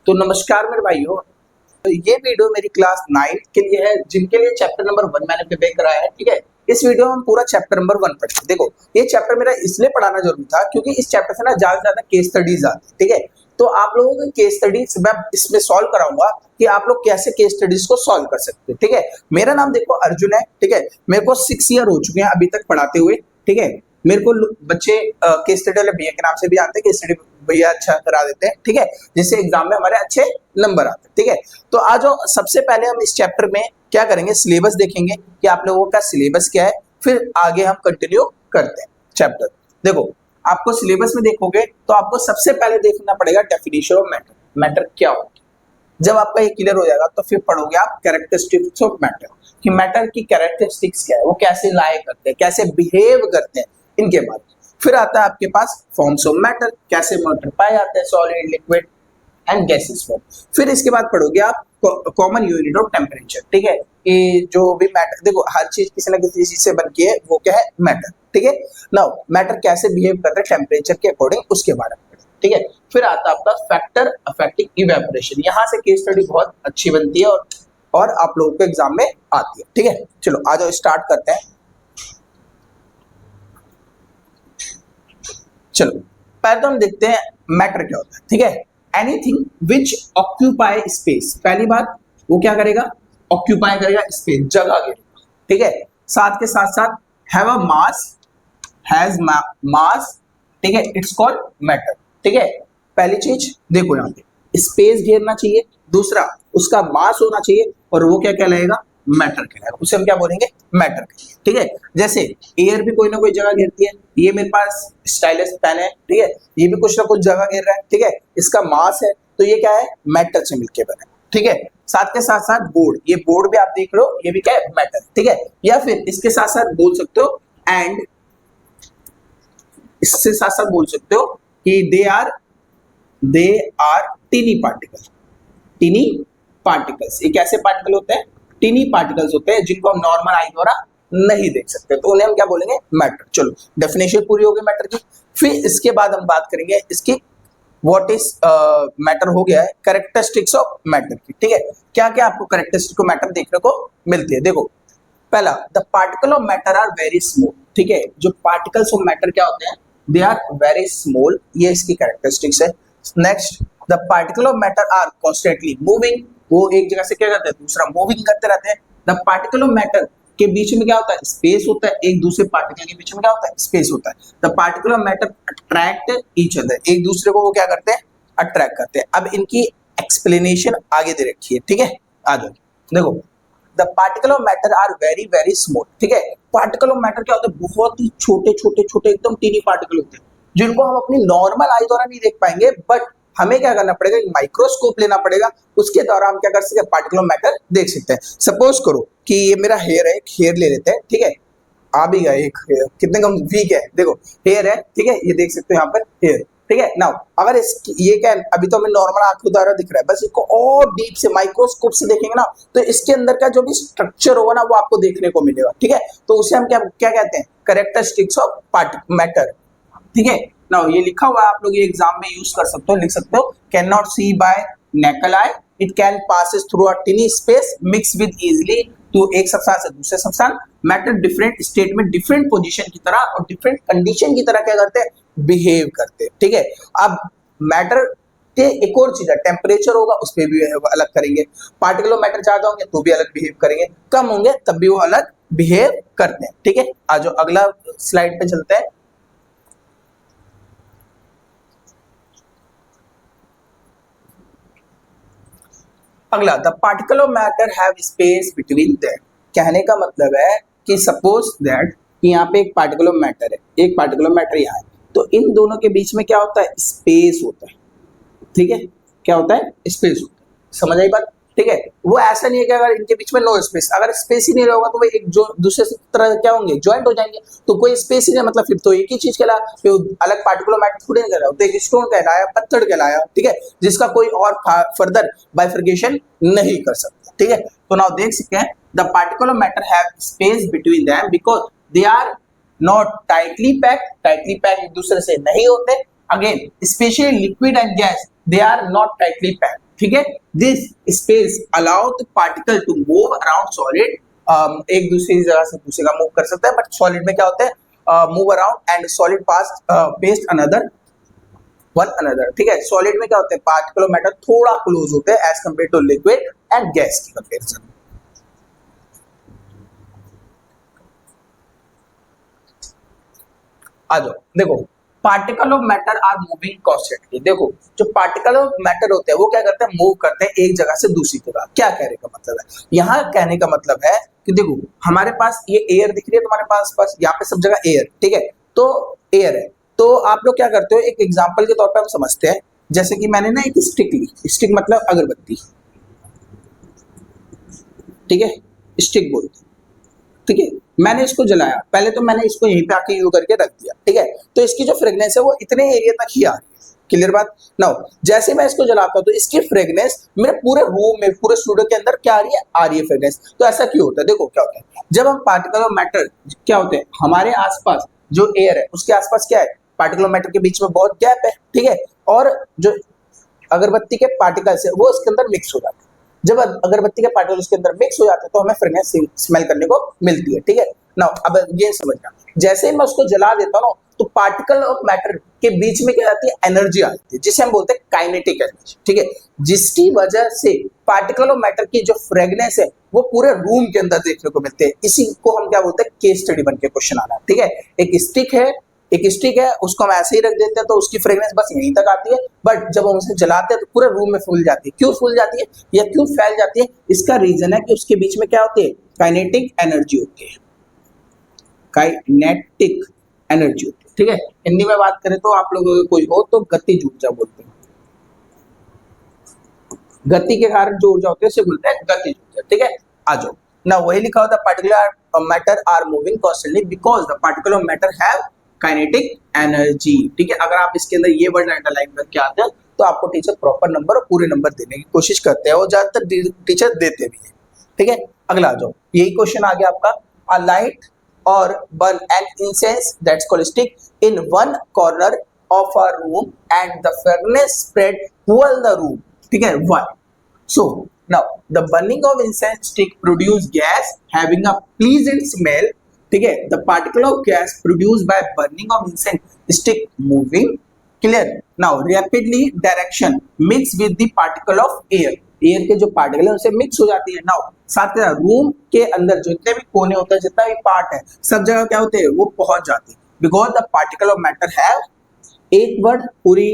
तो नमस्कार मेरे भाइयों, तो ये वीडियो मेरी क्लास 9 के लिए है, जिनके लिए चैप्टर नंबर 1 मैंने प्रिपेयर कराया है। ठीक है, इस वीडियो में हम पूरा चैप्टर नंबर 1 पढ़ेंगे। देखो, ये चैप्टर मेरा इसलिए पढ़ाना जरूरी था क्योंकि इस चैप्टर से ना ज्यादा से ज्यादा केस स्टडीज आती है। ठीक है, तो आप लोगों को केस स्टडीज मैं इसमें सॉल्व कराऊंगा कि आप लोग कैसे केस स्टडीज को सॉल्व कर सकते हैं। ठीक है, मेरा नाम देखो अर्जुन है। ठीक है, मेरे को 6 ईयर हो चुके हैं अभी तक पढ़ाते हुए। ठीक है, मेरे को बच्चे केस स्टडी वाले भैया के नाम से भी जानते हैं, केस स्टडी भैया अच्छा करा देते हैं। ठीक है, जिससे एग्जाम में हमारे अच्छे नंबर आते हैं। ठीक है, तो आज सबसे पहले हम इस चैप्टर में क्या करेंगे, सिलेबस देखेंगे कि आप लोगों का सिलेबस क्या है, फिर आगे हम कंटिन्यू करते हैं चैप्टर। देखो, आपको सिलेबस में देखोगे तो आपको सबसे पहले देखना पड़ेगा डेफिनेशन ऑफ मैटर। मैटर क्या होता है, जब आपका ये क्लियर हो जाएगा तो फिर पढ़ोगे आप कैरेक्टरिस्टिक्स ऑफ मैटर, कि मैटर की कैरेक्टरिस्टिक्स क्या है, वो कैसे लाए करते हैं, कैसे बिहेव करते हैं, इनके बाद फिर आता है आपके पास फॉर्म्स ऑफ मैटर, कैसे मैटर पाए जाते हैं, solid, liquid and gases form. फिर इसके बाद पढ़ोगे आप कॉमन यूनिट ऑफ टेम्परेचर। ठीक है, कि जो भी मैटर, देखो हर चीज किसी ना किसी चीज से बनती है, वो क्या है, मैटर। ठीक है, नाउ मैटर कैसे बिहेव करते हैं टेम्परेचर के अकॉर्डिंग, उसके बारे में। ठीक है, फिर आता है आपका फैक्टर अफेक्टिंग इवेपोरेशन। यहाँ से केस स्टडी बहुत अच्छी बनती है और आप लोगों को एग्जाम में आती है। ठीक है, चलो आ जाओ स्टार्ट करते हैं। चलो पहले तो हम देखते हैं मैटर क्या होता है। ठीक है, एनीथिंग विच ऑक्यूपाई स्पेस। पहली बात, वो क्या करेगा, ऑक्यूपाई करेगा स्पेस, जगह घेरेगा। ठीक है, साथ के साथ साथ हैव अ मास, हैज मास। ठीक है, इट्स कॉल्ड मैटर। ठीक है, पहली चीज देखो, यहाँ पे स्पेस घेरना चाहिए, दूसरा उसका मास होना चाहिए, और वो क्या कहलाएगा, मैटर कहलाएगा। उसे हम क्या बोलेंगे, मैटर। ठीक है, जैसे एयर भी कोई ना कोई जगह घेरती है, ये मेरे पास स्टाइलस पेन है। ठीक है, ये भी कुछ ना कुछ जगह घेर रहा है। ठीक है, इसका मास है, तो ये क्या है, मैटर से मिलके बना है। ठीक है, साथ के साथ साथ बोर्ड, ये बोर्ड भी आप देख रहे हो, ये भी क्या है, मैटर। ठीक है, या फिर इसके साथ साथ बोल सकते हो एंड, इससे साथ साथ बोल सकते हो कि they are tiny particle. Tiny particles, ये कैसे पार्टिकल होते हैं, टीनी पार्टिकल्स होते हैं, जिनको हम नॉर्मल आई द्वारा नहीं देख सकते, तो उन्हें हम क्या बोलेंगे, मैटर। चलो डेफिनेशन पूरी हो गई मैटर की। फिर इसके बाद हम बात करेंगे इसकी व्हाट इज मैटर हो गया है, कैरेक्टरिस्टिक्स ऑफ मैटर की। ठीक है, क्या क्या आपको कैरेक्टरिस्टिक ऑफ मैटर देखने को मिलती है। देखो, पहला, the particle of matter are very small. ठीक है, जो पार्टिकल्स ऑफ मैटर क्या होते हैं, दे आर वेरी स्मॉल, ये इसकी कैरेक्टरिस्टिक्स है। Next, the particle of matter are constantly moving, वो एक जगह से क्या करते हैं, दूसरा मूविंग करते रहते हैं। द पार्टिकल ऑफ मैटर के बीच में क्या होता है, स्पेस होता है, एक दूसरे पार्टिकल के बीच में क्या होता है, स्पेस होता है। The particle of matter attract each other, एक दूसरे को वो क्या करते हैं, अट्रैक्ट करते हैं। अब इनकी एक्सप्लेनेशन आगे दे रखी है। ठीक है, आ जाओ, देखो, the particle of matter are very very small. ठीक है, पार्टिकल ऑफ मैटर क्या होता है, बहुत ही छोटे छोटे छोटे एकदम टीनी पार्टिकल होते हैं, जिनको हम अपनी नॉर्मल आई द्वारा नहीं देख पाएंगे, बट हमें क्या करना पड़ेगा, एक माइक्रोस्कोप लेना पड़ेगा, उसके द्वारा हम क्या कर सकते हैं, पार्टिकल ऑफ मैटर देख सकते हैं। सपोज करो कि ये मेरा हेयर है, एक हेयर ले लेते हैं। ठीक है, आ भी गया एक हेयर, कितने कम वीक है, देखो हेयर है। ठीक है, ये देख सकते हो यहाँ पर हेयर। ठीक है, नाउ अगर ये क्या, अभी तो हमें नॉर्मल आंख के द्वारा दिख रहा है, बस इसको और डीप से माइक्रोस्कोप से देखेंगे ना, तो इसके अंदर का जो भी स्ट्रक्चर होगा ना, वो आपको देखने को मिलेगा। ठीक है, तो उसे हम क्या क्या कहते हैं, कैरेक्टरिस्टिक्स ऑफ मैटर। ठीक है, नाउ ये लिखा हुआ है, आप लोग ये एग्जाम में यूज कर सकते हो, लिख सकते हो, can not see by naked eye, it can passes through a tiny space, mix with easily to, एक सब्सटेंस से दूसरे सब्सटेंस। मैटर डिफरेंट स्टेट में डिफरेंट पोजीशन की तरह और डिफरेंट कंडीशन की तरह क्या करते हैं, बिहेव करते हैं। ठीक है, अब मैटर के एक और चीज है, टेम्परेचर होगा उस पर भी अलग करेंगे, पार्टिकल ऑफ मैटर ज्यादा होंगे तो भी अलग बिहेव करेंगे, कम होंगे तब भी वो अलग बिहेव करते हैं। ठीक है, आज अगला स्लाइड पे चलते हैं। अगला, the particle of matter have space between them. कहने का मतलब है कि सपोज दैट यहाँ पे एक पार्टिकल ऑफ मैटर है, एक पार्टिकल ऑफ मैटर यहाँ है, तो इन दोनों के बीच में क्या होता है, स्पेस होता है। ठीक है, क्या होता है, स्पेस होता है, समझ आई बात। ठीक है, वो ऐसा नहीं है कि अगर इनके बीच में नो स्पेस, अगर स्पेस ही नहीं रहेगा तो वो एक जो दूसरे से तरह क्या होंगे, ज्वाइंट हो जाएंगे, तो कोई स्पेस ही नहीं, मतलब फिर तो एक ही चीज कहला, अलग पार्टिकुलर मैटर थोड़ी नहीं कहलाया, तो एक स्टोन कहलाया, पत्थर कहलाया। ठीक है, जिसका कोई और फर्दर बाइफर्केशन नहीं कर सकता। ठीक है, तो नाउ देख सकते हैं, the particle of matter have space between them because they are not tightly packed, tightly packed एक दूसरे से नहीं होते। Again specially liquid and gas, they are not tightly packed. ठीक है, this space allow the particle to move around solid, एक दूसरी जगह से दूसरी जगह मूव कर सकता है, बट सॉलिड में क्या होता है, move around and solid pass past another one another, ठीक है। सॉलिड में क्या होता है, पार्टिकल ऑफ मैटर थोड़ा क्लोज होते हैं as compare to liquid and gas की कंपेरिजन। आ जाओ, देखो particle of matter are moving constantly. देखो जो पार्टिकल ऑफ मैटर होते हैं वो क्या करते हैं, मूव करते हैं एक जगह से दूसरी जगह। क्या कहने का मतलब है, यहाँ कहने का मतलब है कि देखो हमारे पास ये एयर दिख रही है तुम्हारे पास यहाँ पे सब जगह एयर, ठीक है, तो एयर है, तो आप लोग क्या करते हो, एक एग्जाम्पल के तौर पर हम समझते हैं, जैसे कि मैंने ना एक स्टिक ली, स्टिक मतलब अगरबत्ती, ठीक है, स्टिक बोलते हैं, ठीक है, मैंने इसको जलाया, पहले तो मैंने इसको यहीं पे आके यू करके रख दिया, ठीक है, तो इसकी जो फ्रेग्रेंस है वो इतने एरिया तक ही आ रही है, क्लियर बात। नाउ जैसे मैं इसको जलाता हूं तो इसकी फ्रेग्रेंस मेरे पूरे रूम में, पूरे स्टूडियो के अंदर क्या आ रही है फ्रेग्रेंस। तो ऐसा क्यों होता है, देखो क्या होता है, जब हम पार्टिकल ऑफ मैटर क्या होते हैं, हमारे आसपास जो एयर है उसके आसपास क्या है, पार्टिकल ऑफ मैटर के बीच में बहुत गैप है, ठीक है, और जो अगरबत्ती के पार्टिकल्स है वो इसके अंदर मिक्स हो जाते हैं। जब अगरबत्ती के पार्टिकल उसके अंदर मिक्स हो जाते हैं तो हमें फ्रेग्रेंस स्मेल करने को मिलती है, ठीक है। नाउ अब ये समझना, जैसे ही मैं उसको जला देता हूँ तो पार्टिकल ऑफ मैटर के बीच में क्या आती है, एनर्जी आती है, जिसे हम बोलते हैं काइनेटिक एनर्जी, ठीक है, जिसकी वजह से पार्टिकल ऑफ मैटर की जो फ्रेग्रेंस है वो पूरे रूम के अंदर देखने को मिलते हैं। इसी को हम क्या बोलते हैं, केस स्टडी बन के क्वेश्चन आना, ठीक है। एक स्टिक है उसको हम ऐसे ही रख देते हैं तो उसकी फ्रेग्रेंस बस यहीं तक आती है, बट जब हम उसे जलाते हैं तो पूरे रूम में फूल जाती है। क्यों फूल जाती है या क्यों फैल जाती है, इसका रीजन है कि उसके बीच में क्या होती है, काइनेटिक एनर्जी होती है, काइनेटिक एनर्जी होती है, ठीक है। हिंदी में बात करें तो आप लोगों को कोई हो तो गतिज ऊर्जा बोलते हैं, गति के कारण जो ऊर्जा होती है उसे बोलते हैं गतिज ऊर्जा, ठीक है। आ जाओ ना, वही लिखा होता है particular matter are moving constantly because the particle of matter have kinetic energy, ठीक है। अगर आप इसके अंदर ये वर्ड अंडरलाइन करके आते हैं तो आपको टीचर प्रॉपर नंबर और पूरे नंबर देने की कोशिश करते हैं और ज्यादातर टीचर देते भी हैं, ठीक है। अगला आ जाओ, यही क्वेश्चन आ गया आपका, अ लाइट और burn an incense that's called stick in one corner of a room and the fragrance spread over the room, ठीक है, why. So now the burning of incense stick produce gas having a pleasant smell, ठीक है, the particle of gas produced by burning of incense stick moving, clear, now rapidly direction mix with the particle of air, air के जो particle है उनसे mix हो जाती है। Now साथ ही रूम के अंदर जितने भी कोने होते हैं, जितना भी पार्ट है, सब जगह क्या होते हैं, वो पहुंच जाते हैं, because the particle of matter have, एक वर्ड पूरी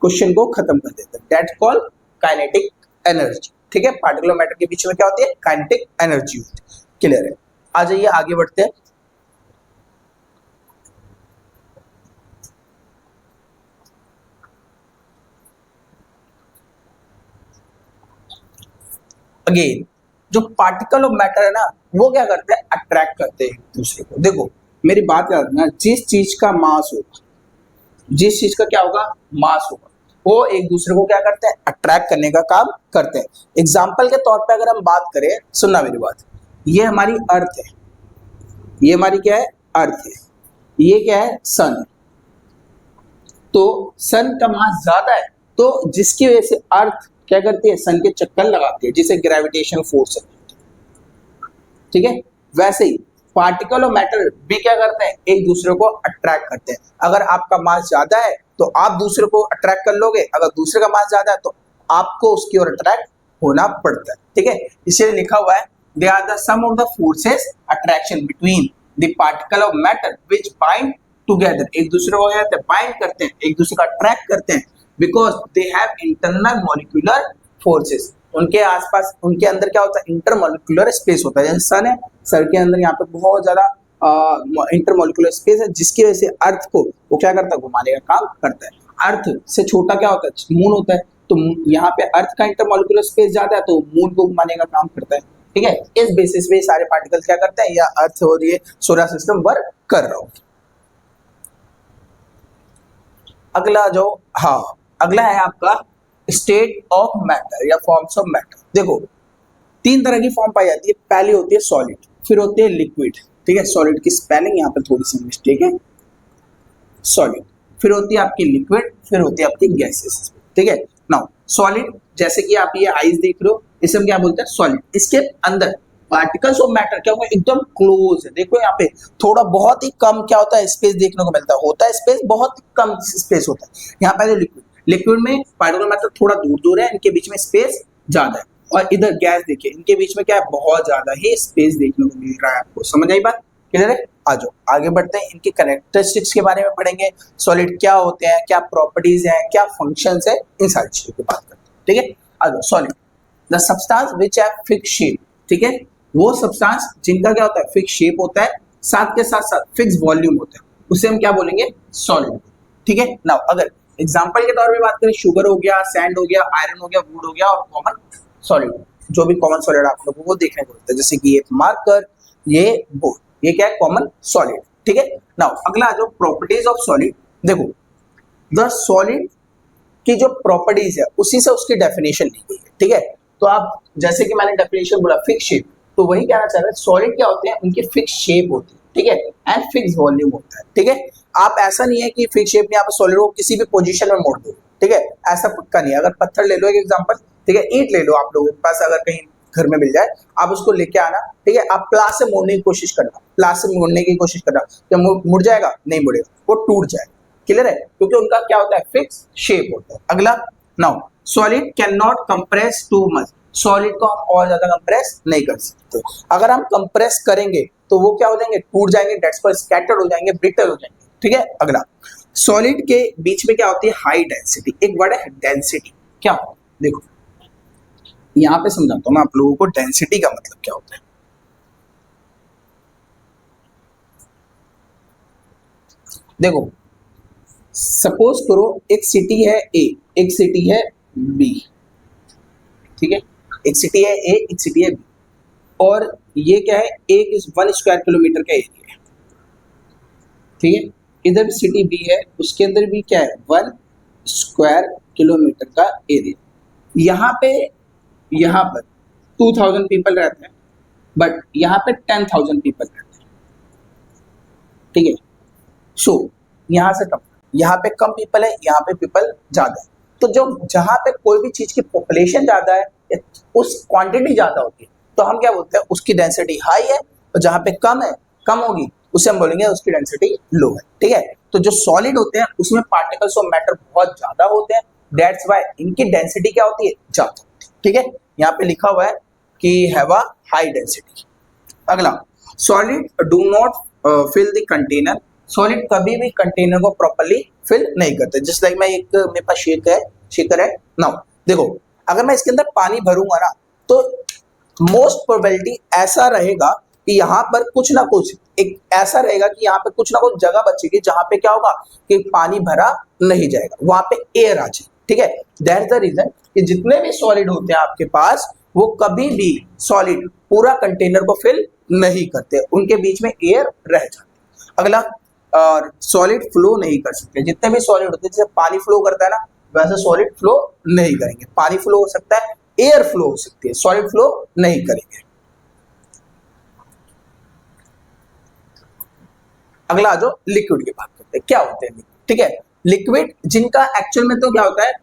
क्वेश्चन को खत्म कर देता है, दैट्स कॉल्ड काइनेटिक एनर्जी, ठीक है। पार्टिकल ऑफ मैटर के बीच में क्या होती है, काइनेटिक एनर्जी होती है, क्लियर है। आ जाइए आगे बढ़ते हैं। अगेन जो पार्टिकल ऑफ मैटर है ना वो क्या करते हैं, अट्रैक्ट करते हैं एक दूसरे को। देखो मेरी बात याद रखना, जिस चीज का मास होगा, जिस चीज का क्या होगा, मास होगा, वो एक दूसरे को क्या करते हैं, अट्रैक्ट करने का काम करते हैं। एग्जाम्पल के तौर पे अगर हम बात करें, सुनना मेरी बात, ये हमारी अर्थ है, ये हमारी क्या है, अर्थ है, ये क्या है, सन है, तो सन का मास ज्यादा है तो जिसकी वजह से अर्थ क्या करती है, सन के चक्कर लगाती है, जिसे ग्रेविटेशनल फोर्स है, ठीक है। वैसे ही पार्टिकल और मैटर भी क्या करते हैं, एक दूसरे को अट्रैक्ट करते हैं। अगर आपका मास ज्यादा है तो आप दूसरे को अट्रैक्ट कर लोगे, अगर दूसरे का मास ज्यादा है तो आपको उसकी ओर अट्रैक्ट होना पड़ता है, ठीक है। इसलिए लिखा हुआ है, they are the sum of the forces attraction between the particle of matter which bind together, एक दूसरे को क्या बाइंड करते हैं, एक दूसरे को अट्रैक्ट करते हैं, because they have internal molecular forces, उनके आसपास, उनके अंदर क्या होता है, इंटरमॉलिक्यूलर स्पेस होता है। जैसे सन है, सन के अंदर यहाँ पे बहुत ज्यादा इंटरमॉलिक्यूलर स्पेस है, जिसकी वजह से अर्थ को वो क्या करता है, घुमाने का काम करता है। अर्थ से छोटा क्या होता है, मून होता है, तो यहाँ पे अर्थ का इंटरमॉलिक्यूलर स्पेस ज्यादा है तो मून को घुमाने का काम करता है, ठीक है। इस बेसिस पे सारे पार्टिकल्स क्या करते हैं, या अर्थ और ये सोलर सिस्टम वर्क कर रहा हो। अगला जो, हाँ अगला है आपका स्टेट ऑफ मैटर या फॉर्म्स ऑफ मैटर। देखो तीन तरह की फॉर्म पाई जाती है, पहली होती है सॉलिड, फिर होती है लिक्विड, ठीक है, सॉलिड की स्पेलिंग यहाँ पे थोड़ी सी मिस्टेक है, सॉलिड, फिर होती है आपकी लिक्विड, फिर होती है आपकी गैसेस, ठीक है। नाउ सॉलिड, जैसे कि आप ये आइस देख रहे हो, इसे हम क्या बोलते हैं, सॉलिड। इसके अंदर पार्टिकल्स ऑफ मैटर क्या होगा, एकदम क्लोज है। देखो यहाँ पे थोड़ा बहुत ही कम क्या होता है, स्पेस देखने को मिलता है, होता है स्पेस, बहुत कम स्पेस होता है। यहाँ पे जो लिक्विड, लिक्विड में पार्टिकल मैटर थोड़ा दूर दूर है, इनके बीच में स्पेस ज्यादा है। और इधर गैस देखिए, इनके बीच में क्या है, बहुत ज्यादा ही स्पेस देखने को मिल रहा है। आपको समझ आई बात, क्लियर है? आ जाओ आगे बढ़ते हैं, इनके कैरेक्टरिस्टिक्स के बारे में पढ़ेंगे, सॉलिड क्या होते हैं, क्या प्रॉपर्टीज हैं, क्या फंक्शंस है, इन सारी चीजों की बात करते हैं। ठीक है, आ जाओ। Solid, the substance which have fix shape. ठीक है, वो सब्सटेंस जिनका क्या होता है, फिक्स शेप होता है, साथ के साथ साथ फिक्स वॉल्यूम होता है, उसे हम क्या बोलेंगे, सॉलिड। ठीक है, नाउ अगर एग्जांपल के तौर पे बात करें, शुगर हो गया, सैंड हो गया, आयरन हो गया, वुड हो गया, और कॉमन सॉलिड, जो भी कॉमन सॉलिड आप लोगों को देखने को मिलता है, जैसे कि ये मार्कर, ये बोर्ड, ये क्या है, कॉमन सॉलिड। ठीक है, नाउ अगला जो प्रॉपर्टीज ऑफ सॉलिड, देखो द सॉलिड की जो प्रॉपर्टीज है उसी से उसकी डेफिनेशन ली गई है। ठीक है, तो आप जैसे कि मैंने डेफिनेशन बोला फिक्स शेप, तो वही कहना चाह रहे हैं, सॉलिड क्या होते हैं, उनकी फिक्स शेप होती है। ठीक है, एंड फिक्स वॉल्यूम होता है। ठीक है, आप ऐसा नहीं है कि फिक्स शेप में आप सॉलिड को किसी भी पोजीशन में मोड़ दो। ठीक है, ऐसा पक्का नहीं है। अगर पत्थर ले लो एक एग्जांपल, ठीक है, ईंट ले लो, आप लोगों के पास अगर कहीं घर में मिल जाए, आप उसको लेके आना, ठीक है, आप प्लास से मोड़ने की कोशिश करना, प्लास से मोड़ने की कोशिश करना, क्या मुड़ जाएगा? नहीं मुड़ेगा, वो टूट जाएगा। क्लियर है? क्योंकि उनका क्या होता है, फिक्स शेप होता है। अगला, now solid can not compress too much. Solid को हम और ज्यादा कंप्रेस नहीं कर सकते। अगर हम कंप्रेस करेंगे तो वो क्या हो जाएंगे, टूट जाएंगे, डेट्स पर स्कैटर्ड हो जाएंगे, ब्रिटल हो जाएंगे। ठीक है, अगला, सॉलिड के बीच में क्या होती है, हाई डेंसिटी। एक वर्ड है डेंसिटी, क्या होता है, देखो यहां पे समझाता हूं मैं आप लोगों को, डेंसिटी का मतलब क्या होता है। देखो सपोज करो एक सिटी है ए, एक सिटी है बी। ठीक है, एक सिटी है ए, एक सिटी है बी, और ये क्या है, एक 1 स्क्वायर किलोमीटर का एरिया है। ठीक है, इधर भी सिटी बी है, उसके अंदर भी क्या है, 1 स्क्वायर किलोमीटर का एरिया। यहाँ पर 2000 पीपल रहते हैं, बट यहाँ पे 10,000 पीपल रहते हैं। ठीक है, सो यहाँ से कम, यहाँ पे कम पीपल है, यहाँ पे पीपल ज्यादा है। तो जो जहाँ पे कोई भी चीज की पॉपुलेशन ज्यादा है, उस क्वांटिटी ज्यादा होती है, तो हम क्या बोलते हैं, उसकी डेंसिटी हाई है। और जहाँ पे कम है, कम होगी, उसे हम बोलेंगे उसकी डेंसिटी लो है। ठीक है, तो जो सॉलिड होते हैं उसमें पार्टिकल्स ऑफ मैटर बहुत ज्यादा होते हैं, दैट्स व्हाई इनकी डेंसिटी क्या होती है, ज्यादा होती है। ठीक है, यहाँ पे लिखा हुआ है कि हैव अ हाई डेंसिटी। अगला, solid do not fill the container. Solid कभी भी कंटेनर को प्रॉपर्ली फिल नहीं करते। जस्ट लाइक मैं एक, मेरे पास शेकर है नाउ, देखो अगर मैं इसके अंदर पानी भरूंगा ना, तो मोस्ट प्रोबेबिलिटी ऐसा रहेगा कि यहाँ पर कुछ ना कुछ एक ऐसा रहेगा कि यहाँ पे कुछ ना कुछ जगह बचेगी जहां पे क्या होगा कि पानी भरा नहीं जाएगा, वहां पे एयर आ जाए। ठीक है, दैट इज द रीजन कि जितने भी सॉलिड होते हैं आपके पास, वो कभी भी सॉलिड पूरा कंटेनर को फिल नहीं करते, उनके बीच में एयर रह जाती है। अगला, और सॉलिड फ्लो नहीं कर सकते। जितने भी सॉलिड होते हैं, जैसे पानी फ्लो करता है ना, वैसे सॉलिड फ्लो नहीं करेंगे। पानी फ्लो हो सकता है, एयर फ्लो हो सकती है, सॉलिड फ्लो नहीं करेंगे। अगला जो लिक्विड की बात करते हैं, क्या होते हैं लिक्विड। ठीक है, लिक्विड जिनका एक्चुअल में तो क्या होता है,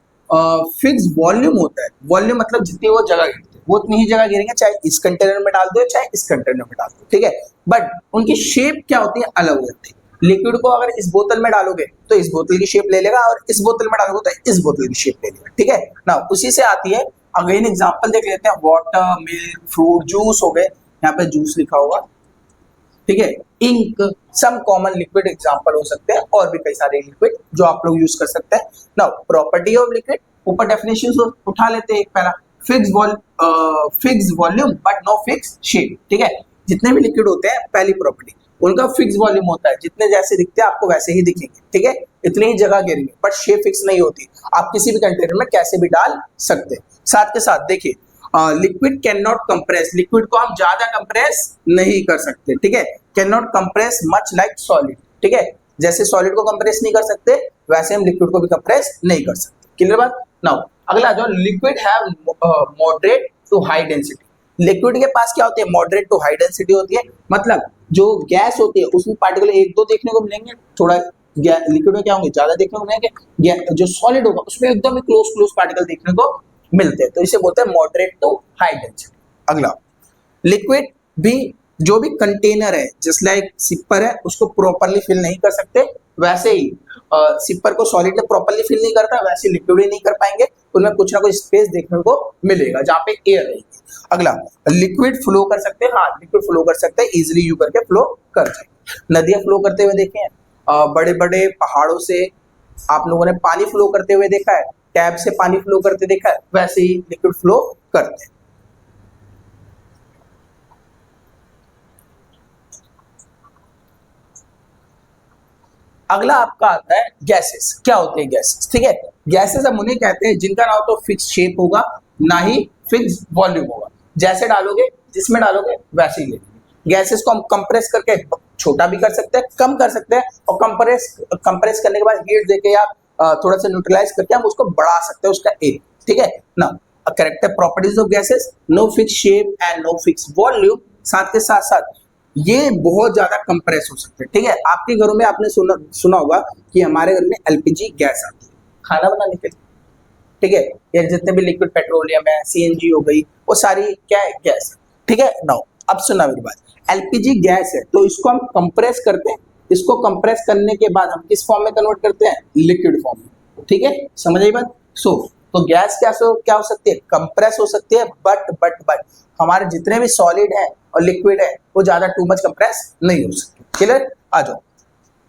फिक्स वॉल्यूम होता है। वॉल्यूम मतलब जितनी वो जगह घेरते हैं, वो उतनी ही जगह घेरेंगे, चाहे इस कंटेनर में डाल दो, चाहे इस कंटेनर में डाल दो। ठीक है, बट उनकी शेप क्या होती है, अलग होती है। लिक्विड को अगर इस बोतल में डालोगे तो इस बोतल की शेप ले लेगा, और इस बोतल में डालोगे तो इस बोतल की शेप ले लेगा। ठीक है ना, उसी से आती है। अगेन एग्जांपल देख लेते हैं, वाटर, मिल्क, फ्रूट, जूस हो गए, यहाँ पे जूस लिखा होगा। ठीक है, ink, some common liquid example हो सकते हैं, और भी कई सारे लिक्विड जो आप लोग यूज कर सकते हैं। नाउ प्रॉपर्टी ऑफ लिक्विड, ऊपर डेफिनेशन उठा लेते हैं। एक पहला, fix volume but no fix shape. ठीक है, जितने भी लिक्विड होते हैं, पहली प्रॉपर्टी उनका फिक्स वॉल्यूम होता है, जितने जैसे दिखते हैं आपको वैसे ही दिखेंगे। ठीक है, इतनी ही जगह घेरेंगे, बट शेप फिक्स नहीं होती, आप किसी भी कंटेनर में कैसे भी डाल सकते हैं। साथ के साथ देखिए, liquid can not compress, liquid को हम ज्यादा कंप्रेस नहीं कर सकते। ठीक है, can not compress much like solid. ठीक है, जैसे सॉलिड को कंप्रेस नहीं कर सकते, वैसे हम लिक्विड को भी कंप्रेस नहीं कर सकते। क्लियर बात। नाउ अगला, जो liquid have moderate to high density. Liquid के पास क्या होती है, मॉडरेट टू हाई डेंसिटी होती है। मतलब जो गैस होती है उसमें पार्टिकल एक दो देखने को मिलेंगे, थोड़ा लिक्विड में क्या होंगे, ज्यादा देखने को मिलेंगे। जो सॉलिड होगा उसमें एकदम क्लोज पार्टिकल देखने को मिलते हैं, तो इसे बोलते हैं मॉडरेट टू हाई डेंसिटी। अगला, लिक्विड भी जो भी कंटेनर है जैसे लाइक सिपर है उसको प्रॉपरली फिल नहीं कर सकते, वैसे ही सिपर को सॉलिड में प्रॉपरली फिल नहीं करता, वैसे लिक्विड ही नहीं कर पाएंगे, उनमें कुछ ना कुछ स्पेस देखने को मिलेगा जहाँ पे एयर रहेगी। अगला, लिक्विड फ्लो कर सकते हैं, हाँ लिक्विड फ्लो कर सकते हैं, इजिली यू करके फ्लो कर जाएंगे। नदियां फ्लो करते हुए देखे हैं, बड़े बड़े पहाड़ों से आप लोगों ने पानी फ्लो करते हुए देखा है, टैब से पानी फ्लो करते देखा है, वैसे ही लिक्विड फ्लो करते हैं। अगला आपका आता है गैसेस। क्या होते हैं गैसेस? ठीक है, गैसेस हम उन्हें कहते हैं जिनका ना तो फिक्स शेप होगा ना ही फिक्स वॉल्यूम होगा, जैसे डालोगे जिसमें डालोगे वैसे ही लेंगे। गैसेस को हम कंप्रेस करके छोटा भी कर सकते हैं, कम कर सकते हैं, और कंप्रेस करने के बाद हीट देके या थोड़ा सा न्यूट्रलाइज करके हम उसको बढ़ा सकते हैं उसका एरिया। ठीक है ना। Character properties of gases, no fix shape and no fix volume, साथ के साथ साथ ये बहुत ज्यादा कंप्रेस हो सकते हैं। ठीक है, आपके घरों में आपने सुना होगा कि हमारे घर में एलपीजी गैस आती है खाना बनाने के लिए। ठीक है, या जितने भी लिक्विड पेट्रोलियम है, सीएनजी हो गई, वो सारी क्या है? गैस है। ठीक है ना। अब सुना मेरी बात, एलपीजी गैस है तो इसको हम कंप्रेस करते हैं, इसको कंप्रेस करने के बाद हम किस फॉर्म में कन्वर्ट करते हैं? लिक्विड फॉर्म में। ठीक है, समझ आई बात? तो गैस क्या हो सकती है? कंप्रेस हो सकती है, बट हमारे जितने भी सॉलिड है और लिक्विड है वो ज्यादा टू मच कंप्रेस नहीं हो सकती। क्लियर? आ जाओ।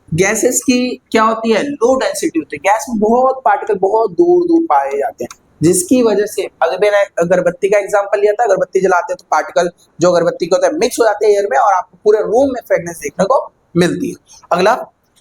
गैसेस की क्या होती है? लो डेंसिटी होती है। गैस में बहुत पार्टिकल बहुत दूर दूर पाए जाते हैं, जिसकी वजह से अगर मैंने अगरबत्ती का एग्जांपल लिया था, अगरबत्ती जलाते हैं तो पार्टिकल जो अगरबत्ती के होते हैं मिक्स हो जाते हैं एयर में और आपको पूरे रूम में फ्रेगनेंस देखने को मिलती है। अगला,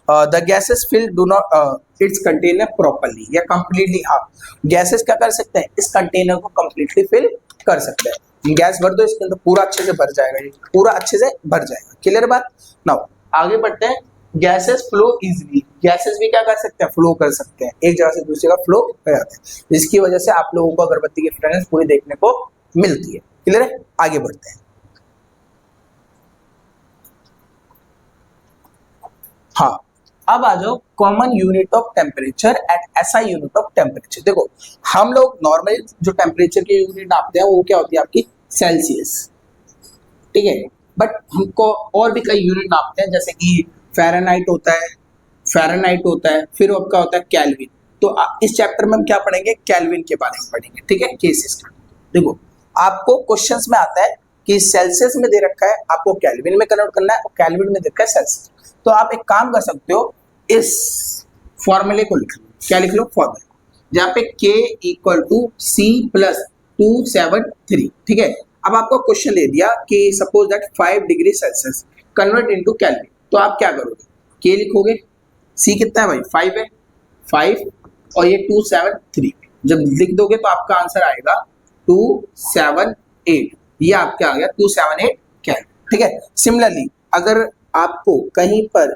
the gases fill do not its container properly या कंप्लीटली। हाँ, गैसेस क्या कर सकते हैं? इस कंटेनर को कंप्लीटली फिल कर सकते हैं। गैस भर दो इसके अंदर, पूरा अच्छे से भर जाएगा, ये पूरा अच्छे से भर जाएगा। क्लियर बात? नाउ आगे बढ़ते हैं। गैसेस फ्लो इजीली, गैसेस भी क्या कर सकते हैं? फ्लो कर सकते हैं, एक जगह से दूसरी जगह फ्लो कर जाते हैं, जिसकी वजह से आप लोगों को अगरबत्ती की फ्रेगनेंस पूरी देखने को मिलती है। क्लियर है? आगे बढ़ते हैं। हाँ, अब आ जाओ common unit of temperature and SI unit of temperature. देखो, हम लोग नॉर्मली जो टेम्परेचर की यूनिट नापते हैं वो क्या होती है? आपकी सेल्सियस। ठीक है, बट हमको और भी कई यूनिट नापते हैं, जैसे कि फ़ारेनहाइट होता है, फिर आपका होता है केल्विन। तो इस चैप्टर में हम क्या पढ़ेंगे? केल्विन के बारे में पढ़ेंगे। ठीक है, केस स्टडी। देखो, आपको क्वेश्चंस में आता है कि सेल्सियस में दे रखा है, आपको केल्विन में कन्वर्ट करना है, और केल्विन में दे रखा है सेल्सियस। तो आप एक काम कर सकते हो, इस फॉर्मूले को लिख लो। क्या लिख लो? फॉर्मूला, जहाँ पे K equal to C plus 273। ठीक है, अब आपको क्वेश्चन दे दिया कि suppose that 5 degree Celsius convert into kelvin, तो आप क्या करोगे? K लिखोगे, C कितना है भाई? 5 है, 5 और ये 273 जब लिख दोगे तो आपका आंसर आएगा 278। ये आपका आ गया 278 केल्विन। ठीक है, सिमिलरली अगर आपको कहीं पर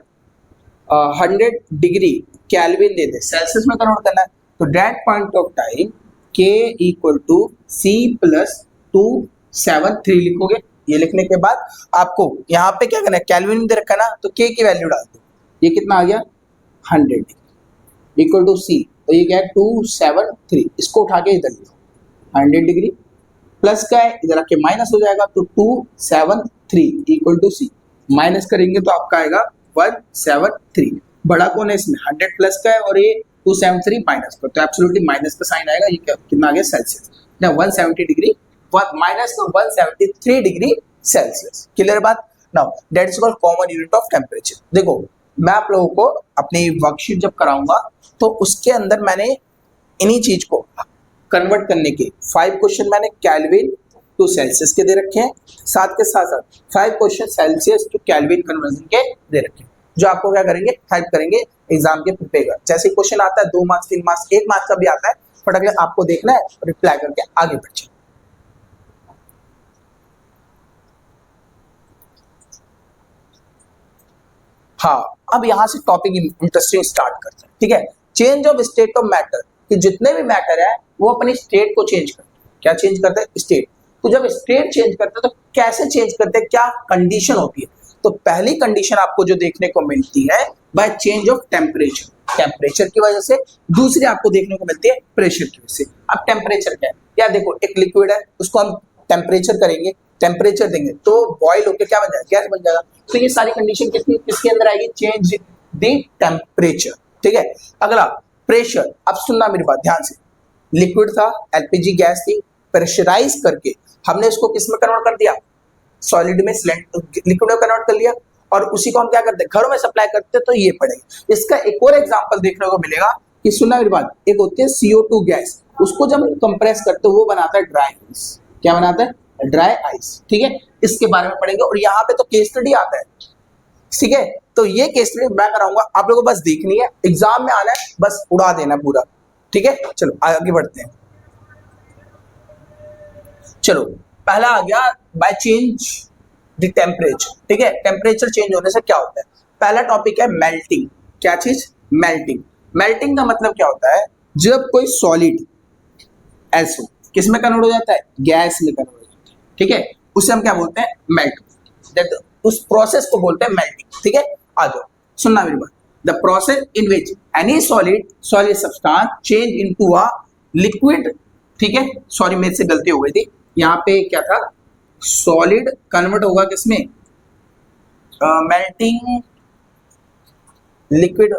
100 डिग्री केल्विन दे दे, सेल्सियस में कन्वर्ट करना है, तो that point of time K equal to C plus 273 लिखोगे। ये लिखने के बाद आपको यहाँ पे क्या करना है? केल्विन दे रखा ना, तो K की वैल्यू डाल दो। ये कितना आ गया? 100 डिग्री इक्वल टू C, तो ये क्या है? 273। इसको उठा के इधर लिखो, 100 डिग्री प्लस का है, इधर आके माइनस हो जाएगा, तो 273 इक्वल टू C। माइनस करेंगे तो आपका आएगा 173। बड़ा कौन है इसमें? 100 प्लस का है और ये 273 माइनस का, तो एब्सोल्युटली माइनस का साइन आएगा। ये कितना आ गया? सेल्सियस। ना 170 डिग्री माइनस तो 173 डिग्री सेल्सियस। क्लियर बात? Now that is called common unit of temperature. देखो, मैं आप लोगों को अपनी वर्कशीट जब कराऊंगा तो उसके अंदर मैंने इन्हीं चीज को कन्वर्ट करने के 5 क्वेश्चन मैंने केल्विन टू सेल्सियस के दे रखे हैं, साथ के साथ 5 question Celsius to kelvin conversion के दे रखे हैं, जो आपको क्या करेंगे? हेल्प करेंगे एग्जाम के प्रिपेयर। जैसे क्वेश्चन आता है 2 मार्क्स 3 मार्क्स 1 मार्क्स का भी आता है, फटाफट आपको देखना है, रिप्लाई करके आगे बढ़ जाए। हाँ, अब यहाँ से टॉपिक इंटरेस्टिंग स्टार्ट करते हैं। ठीक है, change of state of matter, कि जितने भी मैटर है वो अपनी स्टेट को चेंज करते हैं। क्या चेंज करते हैं? स्टेट। तो जब स्टेट चेंज करते हैं तो कैसे चेंज करते हैं? क्या कंडीशन होती है? तो पहली कंडीशन आपको जो देखने को मिलती है by change of temperature, temperature की वजह से। दूसरी आपको देखने को मिलती है प्रेशर की वजह से। अब टेम्परेचर क्या है? या देखो एक लिक्विड है, उसको हम टेम्परेचर करेंगे, टेम्परेचर देंगे तो बॉयल होकर क्या बन जाएगा, गैस बन जाएगा। तो ये सारी कंडीशन किसके अंदर आएगी, चेंज द टेम्परेचर। ठीक है, अगला प्रेशर। अब सुनना मेरी बात ध्यान से, लिक्विड था, एलपीजी गैस थी, प्रेशराइज करके हमने इसको किस में कन्वर्ट कर दिया, सॉलिड में, लिक्विड में कन्वर्ट कर लिया, और उसी को हम क्या करते हैं, घरों में सप्लाई करते हैं, तो ये पड़ेगा। इसका एक और एग्जांपल देखने को मिलेगा कि सुनना मेरी बात, एक होती है CO2 गैस, उसको जब हम कंप्रेस करते हैं वो बनाता है ड्राई आइस। क्या बनाता है, ड्राई आइस। ठीक है, इसके बारे में पढ़ेंगे, और यहाँ पे तो केस स्टडी आता है। ठीक है, तो ये केस स्टडी मैं कराऊंगा, आप लोगों को बस देखनी है, एग्जाम में आना है, बस उड़ा देना पूरा। ठीक है, चलो आगे बढ़ते हैं। चलो पहला आ गया बाय चेंज द टेम्परेचर। ठीक है, टेम्परेचर चेंज होने से क्या होता है, पहला टॉपिक है मेल्टिंग। क्या चीज, मेल्टिंग। मेल्टिंग का मतलब क्या होता है, जब कोई सॉलिड ऐसे किस में कन्वर्ट हो जाता है, गैस में कन्वर्ट हो जाता है। ठीक है, उसे हम क्या बोलते हैं, मेल्ट। उस प्रोसेस को बोलते हैं मेल्टिंग। ठीक है, आ जाओ सुनना मेरी बात, the process in which any solid substance change into a liquid. ठीक है, सॉरी मेरे से गलती हो गई थी, यहाँ पे क्या था, सॉलिड कन्वर्ट होगा किसमें, मेल्टिंग लिक्विड।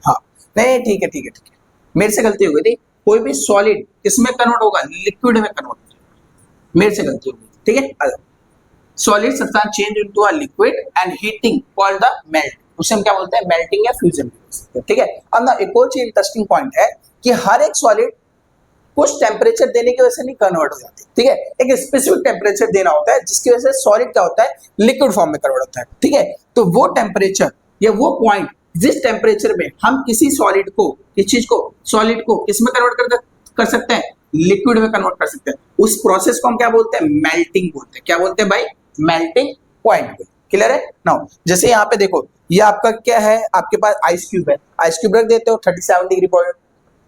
हाँ नहीं, ठीक है ठीक है ठीक है, मेरे से गलती हो गई थी। कोई भी सॉलिड किसमें कन्वर्ट होगा, लिक्विड में कन्वर्ट होगा, मेरे से गलती हो गई। ठीक है, solid substance change into a liquid and heating called the melt, उसे हम क्या बोलते हैं, मेल्टिंग या फ्यूजन। ठीक है, अब ना एक और चीज इंटरेस्टिंग पॉइंट है कि हर एक सॉलिड कुछ टेम्परेचर देने की वजह से नहीं कन्वर्ट हो जाती। ठीक है, एक स्पेसिफिक टेम्परेचर देना होता है जिसकी वजह से सॉलिड क्या होता है, लिक्विड फॉर्म में कन्वर्ट होता है। ठीक है, तो वो टेम्परेचर या वो पॉइंट जिस टेम्परेचर में हम किसी सॉलिड को, किस चीज को, सॉलिड को किस में कन्वर्ट कर सकते हैं, लिक्विड में कन्वर्ट कर सकते हैं, उस प्रोसेस को हम क्या बोलते हैं, मेल्टिंग बोलते हैं। क्या बोलते हैं भाई, मेल्टिंग पॉइंट। क्लियर है नाउ, जैसे यहाँ पे देखो, ये आपका क्या है, आपके पास आइस क्यूब है, आइस क्यूब रख देते हो 37 डिग्री पॉइंट,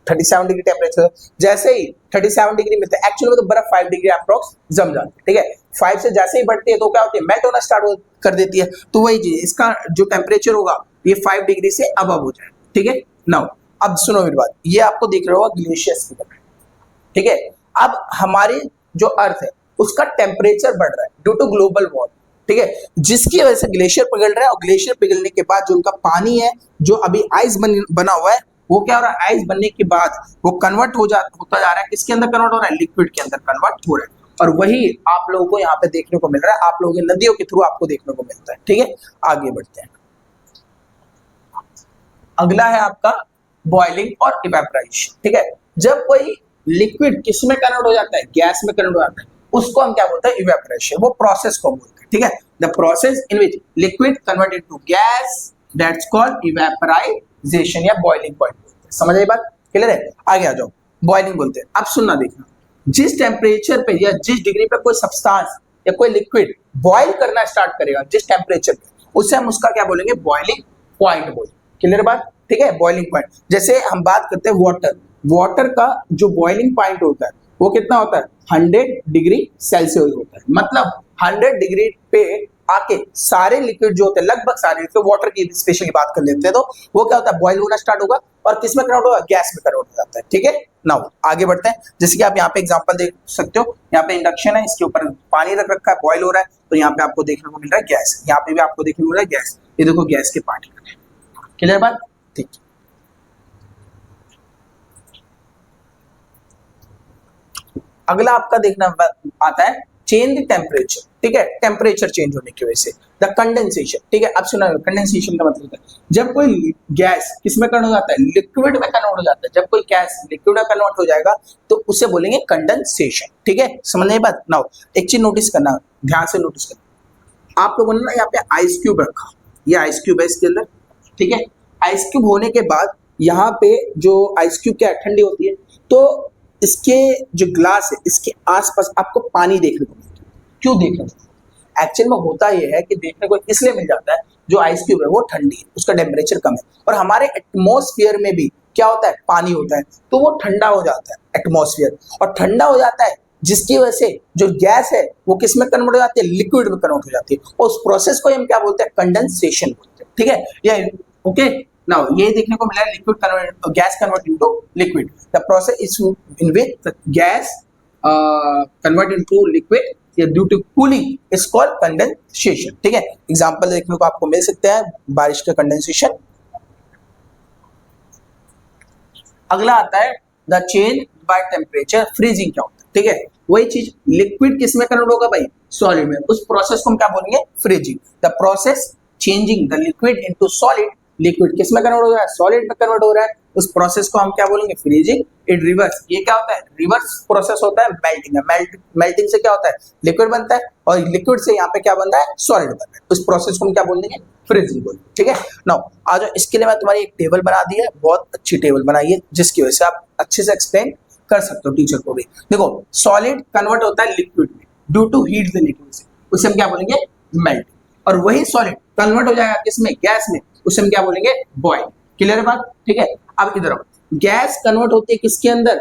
37 डिग्री टेम्परेचर, जैसे ही 37 डिग्री मिलता है, एक्चुअली में तो बर्फ 5 डिग्री अप्रॉक्स जम जाती है। ठीक है, 5 से जैसे ही बढ़ती है तो क्या होती है, मेल्ट होना स्टार्ट कर देती है। तो वही चीज, इसका जो टेम्परेचर होगा ये 5 डिग्री से अबव हो जाए। ठीक है, नाउ अब सुनो मेरी बात, ये आपको दिख रहा होगा ग्लेशियर्स की तरह। ठीक है, अब हमारी जो अर्थ है उसका टेम्परेचर बढ़ रहा है ड्यू टू ग्लोबल वार्मिंग। ठीक है, जिसकी वजह से ग्लेशियर पिघल रहा है, और ग्लेशियर पिघलने के बाद जो उनका पानी है, जो अभी आइस बना हुआ है, वो क्या हो रहा है, आइस बनने के बाद वो कन्वर्ट होता जा रहा है, किसके अंदर कन्वर्ट हो रहा है, लिक्विड के अंदर कन्वर्ट हो रहा है। और वही आप लोगों को यहाँ पे देखने को मिल रहा है, आप लोगों की नदियों के थ्रू आपको देखने को मिलता है। ठीक है, आगे बढ़ते हैं। अगला है आपका बॉइलिंग और इवेपोरेशन। ठीक है, जब कोई लिक्विड किस में कन्वर्ट हो जाता है, गैस में कन्वर्ट हो जाता है, उसको हम क्या बोलते हैं, इवेपोरेशन। वो प्रोसेस को बोलते हैं। ठीक है, the process in which liquid convert into gas, that's called evaporisation या बॉइलिंग पॉइंट बोलते हैं। समझ आई बात, क्लियर है, आगे आ जाओ। बॉइलिंग बोलते हैं। अब सुनना देखना, जिस टेम्परेचर पे या जिस डिग्री पे कोई सब्सटेंस या कोई लिक्विड बॉइल करना स्टार्ट करेगा, जिस टेम्परेचर पे, उससे हम उसका क्या बोलेंगे, बॉइलिंग पॉइंट बोलेंगे। क्लियर बात, ठीक है, बॉइलिंग पॉइंट। जैसे हम बात करते हैं वाटर, वाटर का जो बॉइलिंग पॉइंट होता है वो कितना होता है, 100 डिग्री सेल्सियस होता है। मतलब 100 डिग्री पे आके सारे लिक्विड जो होते हैं, लगभग सारे, तो वाटर की स्पेशली बात कर लेते हैं, तो वो क्या होता है, बॉइल होना स्टार्ट होगा, और किस में कन्वर्ट होगा, गैस में कन्वर्ट हो जाता है। ठीक है, नाउ आगे बढ़ते हैं। जैसे कि आप यहाँ पे एग्जांपल देख सकते हो, यहाँ पे इंडक्शन है, इसके ऊपर पानी रख रखा है, बॉइल हो रहा है, तो यहाँ पे आपको देखने को मिल रहा है गैस, यहाँ पे भी आपको देखने को मिल रहा है गैस। ये देखो गैस के पार्टिकल है। क्लियर बात, ठीक। अगला आपका देखना आता है चेंज द टेम्परेचर। ठीक है, टेम्परेचर चेंज होने की वजह से द कंडेंसेशन। ठीक है, अब सुना, कंडेंसेशन का मतलब है जब कोई गैस किस में कन्वर्ट हो जाता है, लिक्विड में कन्वर्ट हो जाता है। जब कोई गैस लिक्विड में कन्वर्ट हो जाएगा तो उसे बोलेंगे कंडेंसेशन। ठीक है, समझने की बात। नाउ एक चीज नोटिस करना, ध्यान से नोटिस करना, आप लोगों ने ना यहाँ पे आइस क्यूब रखा, ये आइस क्यूब है इसके अंदर। ठीक है, आइस क्यूब होने के बाद यहाँ पे जो आइस क्यूब क्या ठंडी होती है, तो इसके जो ग्लास है इसके आसपास आपको पानी देखने को मिलता है। क्यों देखने को मिलता है, एक्चुअल में होता यह है कि देखने को इसलिए मिल जाता है, जो आइस क्यूब है वो ठंडी है, उसका टेम्परेचर कम है, और हमारे एटमॉस्फेयर में भी क्या होता है, पानी होता है, तो वो ठंडा हो जाता है एटमॉस्फेयर, और ठंडा हो जाता है जिसकी वजह से जो गैस है वो किस में कन्वर्ट हो जाती है, लिक्विड में कन्वर्ट हो जाती है, और उस प्रोसेस को हम क्या बोलते हैं, कंडेंसेशन बोलते हैं। ठीक है, या ओके, नाउ ये देखने को मिला liquid convert gas convert into liquid, the process is in which gas convert into liquid due to cooling is called condensation. ठीक है, एग्जांपल देखने को आपको मिल सकते हैं बारिश का कंडेंसेशन। अगला आता है the change by temperature freezing. क्या होता है? ठीक है, वही चीज लिक्विड किस में कन्वर्ट होगा भाई? सॉलिड में। उस प्रोसेस को हम क्या बोलेंगे? Freezing. The process changing the liquid into solid, liquid किस में कन्वर्ट हो रहा है? सॉलिड में कन्वर्ट हो रहा है, उस प्रोसेस को हम क्या बोलेंगे? फ्रीजिंग। इट रिवर्स, ये क्या होता है? रिवर्स प्रोसेस होता है मेल्टिंग। मेल्टिंग से क्या होता है? लिक्विड बनता है और लिक्विड से यहाँ पे क्या बनता है? सॉलिड बनता है। उस प्रोसेस को हम क्या बोलेंगे? फ्रीजिंग बोलेंगे। ठीक है, नाउ आ जाओ, इसके लिए मैं तुम्हारी एक टेबल बना दी है, बहुत अच्छी टेबल बनाई है जिसकी वजह से आप अच्छे से एक्सप्लेन कर सकते हो टीचर को भी। देखो, सॉलिड कन्वर्ट होता है लिक्विड में due to heat the liquid से, उसे हम क्या बोलेंगे? मेल्ट। और वही सॉलिड कन्वर्ट हो जाएगा किसमें? गैस में, उसे हम क्या बोलेंगे? बॉइल। क्लियर है बात? ठीक है, अब इधर आओ, गैस कन्वर्ट होती है किसके अंदर?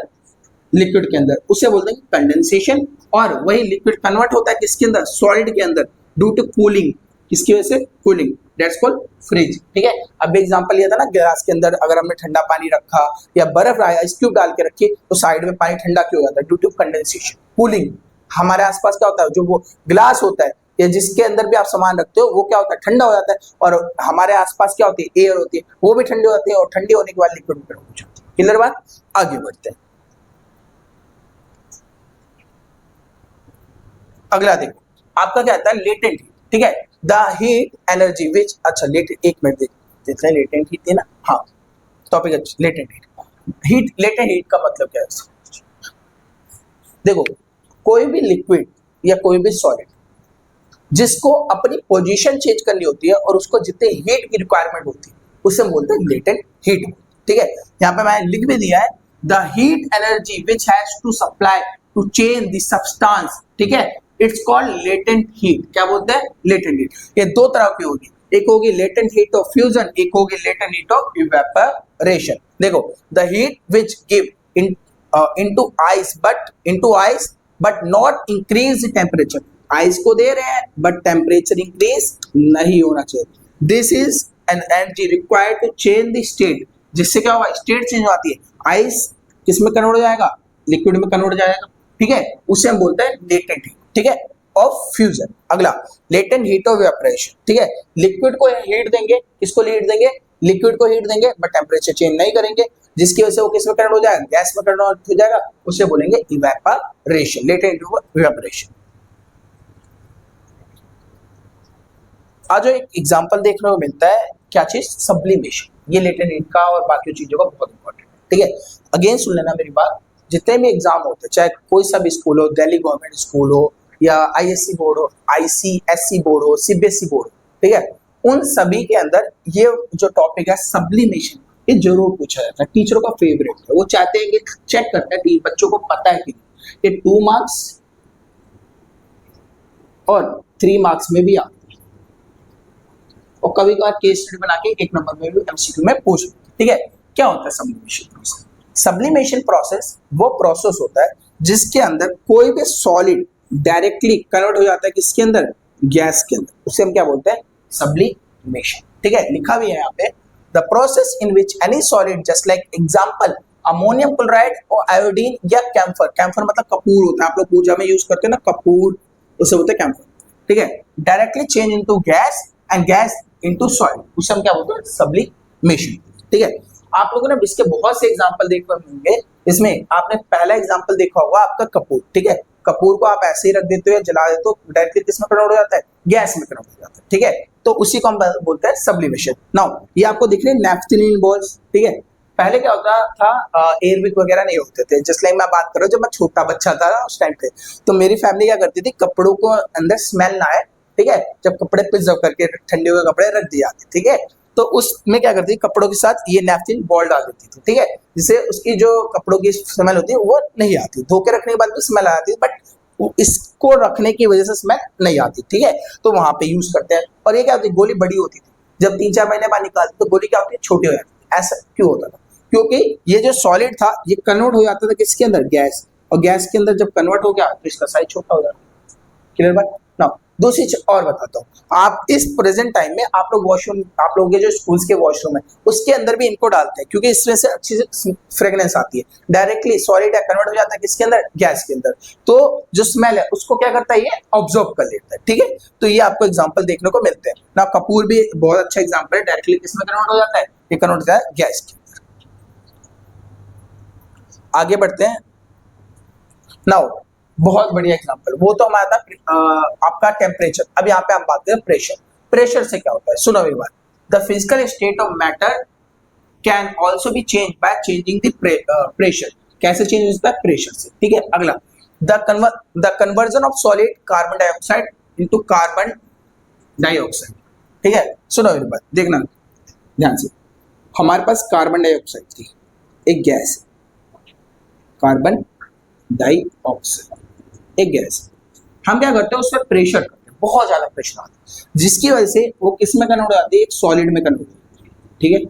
लिक्विड के अंदर, उसे बोलते हैं कंडेंसेशन। और वही लिक्विड कन्वर्ट होता है किसके अंदर? सॉलिड के अंदर ड्यू टू कूलिंग। किसकी वजह से? Cooling, that's called freeze. ठीक है, अब एग्जांपल लिया था ना, गिलास के अंदर अगर हमने ठंडा पानी रखा या बर्फ आइस क्यूब डाल के रखी तो साइड में पानी ठंडा क्यों हो जाता है? Due to condensation, cooling. हमारे आसपास क्या होता है? जो वो गिलास होता है या जिसके अंदर भी आप सामान रखते हो वो क्या होता है? ठंडा हो जाता है। और हमारे आसपास क्या होती है? एयर होती है, वो भी ठंडी हो जाती है और ठंडी होने के बाद लिक्विड में कन्वर्ट हो जाती है। क्लियर बात? आगे बढ़ते हैं। अगला देखो, आपका क्या आता है? Latent heat. ठीक है, द हीट एनर्जी विच, अच्छा लेटेंट, एक मिनट देखते हैं, लेटेंट हीट थी ना, हाँ टॉपिक अच्छा, लेटेंट हीट। लेटेंट हीट का मतलब क्या है? देखो, कोई भी लिक्विड या कोई भी सॉलिड जिसको अपनी पोजीशन चेंज करनी होती है और उसको जितने हीट की रिक्वायरमेंट होती है उसे हम बोलते हैं लेटेंट हीट। ठीक है, यहाँ पे मैंने लिख भी दिया है, the heat energy which has to supply to change the substance. ठीक है, इट्स कॉल्ड लेटेंट हीट। क्या बोलते हैं? Latent heat. ये दो तरह की होगी, एक होगी लेटेंट हीट ऑफ फ्यूजन, एक होगी लेटेंट हीट ऑफ इवेपोरेशन। देखो, the heat which give into ice but not increase the temperature. Ice को दे रहे हैं बट टेम्परेचर इंक्रीज नहीं होना चाहिए। This is an energy required to change the state. जिससे क्या होगा? स्टेट चेंज आती है। आइस किस में कन्वर्ट हो जाएगा? लिक्विड में कन्वर्ट हो जाएगा। ठीक है, उसे हम बोलते हैं लेटेंट हीट। ठीक है, ऑफ फ्यूजन। अगला, लेटेंट हीट ऑफ इवेपोरेशन। ठीक है, लिक्विड को हीट देंगे, किसको हीट देंगे? लिक्विड को हीट देंगे बट टेम्परेचर चेंज नहीं करेंगे, जिसकी वजह से वो किस में कन्वर्ट हो जाएगा? गैस में कन्वर्ट हो जाएगा, उसे बोलेंगे evaporation, latent heat of evaporation. आज एक एग्जांपल देखने को मिलता है, क्या चीज? सब्लिमेशन। ये लेटेंट हीट का और बाकी चीजों का बहुत इंपॉर्टेंट है। ठीक है, अगेन सुन लेना मेरी बात, जितने भी एग्जाम होते हैं, चाहे कोई सा भी स्कूल हो, दिल्ली गवर्नमेंट स्कूल हो या आईएससी बोर्ड हो, आईसीएससी बोर्ड हो, सीबीएसई बोर्ड हो, ठीक है, उन सभी के अंदर ये जो टॉपिक है सब्लिमेशन, ये जरूर पूछा जाता है। टीचरों का फेवरेट है, वो चाहते हैं कि चेक करते हैं कि बच्चों को पता है कि ये 2 मार्क्स और 3 मार्क्स में भी आते हैं और कभी कभार केस स्टडी बना के 1 नंबर में भी एमसीक्यू में पूछ। ठीक है, क्या होता है सब्लिमेशन प्रोसेस? सब्लिमेशन प्रोसेस वो प्रोसेस होता है जिसके अंदर कोई भी सॉलिड डायरेक्टली कन्वर्ट हो जाता है किसके अंदर? गैस के अंदर, उसे हम क्या बोलते हैं? सब्लिमेशन। ठीक है, लिखा भी है यहाँ पे, the process in which any solid just like example ammonium chloride और आयोडीन या कैम्फर, कैम्फर मतलब कपूर होता है, आप लोग पूजा में यूज करते हैं ना कपूर, उसे बोलते हैं कैम्फर। ठीक है, directly change into gas and gas into solid, उसे हम क्या बोलते हैं? सब्लिमेशन। ठीक है, आप लोगों ने इसके बहुत से एग्जांपल देखने को मिलेंगे। इसमें आपने पहला एग्जांपल देखा होगा आपका कपूर। ठीक है, कपूर को आप ऐसे ही रख देते हो या जला देते हो, डायरेक्टली किस में कन्वर्ट हो जाता है? गैस में कन्वर्ट हो जाता है। ठीक है, तो उसी को हम बोलते हैं सब्लिमेशन। नाउ ये आपको दिख रहे हैं नैफ्थलीन बॉल्स। ठीक है, पहले क्या होता था? एयरविक वगैरह नहीं होते थे। जस्ट लाइक मैं बात कर रहा हूँ, जब मैं छोटा बच्चा था उस टाइम पे, तो मेरी फैमिली क्या करती थी, कपड़ों को अंदर स्मेल ना आए, ठीक है, जब कपड़े प्रिजर्व करके ठंडे हुए कपड़े रख दिए जाते, ठीक है, तो उसमें क्या करती थी, कपड़ों के साथ ये नैपकिन बॉल डाल देती थी। ठीक है, जिससे उसकी जो कपड़ों की स्मेल होती है वो नहीं आती, धो के रखने के बाद भी स्मेल आती है, बट इसको रखने की वजह से स्मेल नहीं आती। ठीक है, तो वहां पे यूज करते हैं। और ये क्या होती है? गोली बड़ी होती थी, जब 3-4 महीने बाद निकालती तो गोली क्या होती है? छोटी हो जाती है। ऐसा क्यों होता था? क्योंकि ये जो सॉलिड था ये कन्वर्ट हो जाता था किसके अंदर? गैस, और गैस के अंदर जब कन्वर्ट हो गया तो इसका साइज छोटा हो जाता है। क्लियर बात? नाउ दूसरी चीज और बताता हूँ, आप इस प्रेजेंट टाइम में आप लोग वॉशरूम, आप लोग के जो स्कूल्स के वॉशरूम है उसके अंदर भी इनको डालते हैं, क्योंकि इसमें से अच्छी से फ्रेग्रेंस आती है, डायरेक्टली सॉलिड कन्वर्ट हो जाता है किसके अंदर, गैस के अंदर, तो जो स्मेल है उसको क्या करता है, ये ऑब्जॉर्व कर लेता है, ठीक है। तो ये आपको एग्जाम्पल देखने को मिलते हैं ना। कपूर भी बहुत अच्छा एग्जाम्पल है, डायरेक्टली किसमें कन्वर्ट हो जाता है, ये कन्वर्ट होता है गैस के अंदर। आगे बढ़ते हैं। नाउ बहुत बढ़िया एग्जांपल, वो तो हमारा था आपका टेम्परेचर। अब यहाँ पे हम बात करें प्रेशर। प्रेशर से क्या होता है, सुनो एक बार। The physical state of matter can also be change by changing the pressure. कैसे चेंज होता है, प्रेशर से, ठीक है। अगला, the conversion of solid carbon dioxide into carbon dioxide, ठीक है। सुनो एक बार, देखना ध्यान से। हमारे पास कार्बन डाइऑक्साइड थी, एक गैस, कार्बन डाइऑक्साइड एक गैस, हम क्या करते हैं उस पर प्रेशर करते हैं, बहुत ज्यादा प्रेशर आता है, जिसकी वजह से वो किस में कन्वर्ट हो जाती है, एक सॉलिड में कन्वर्ट हो जाती है, ठीक है।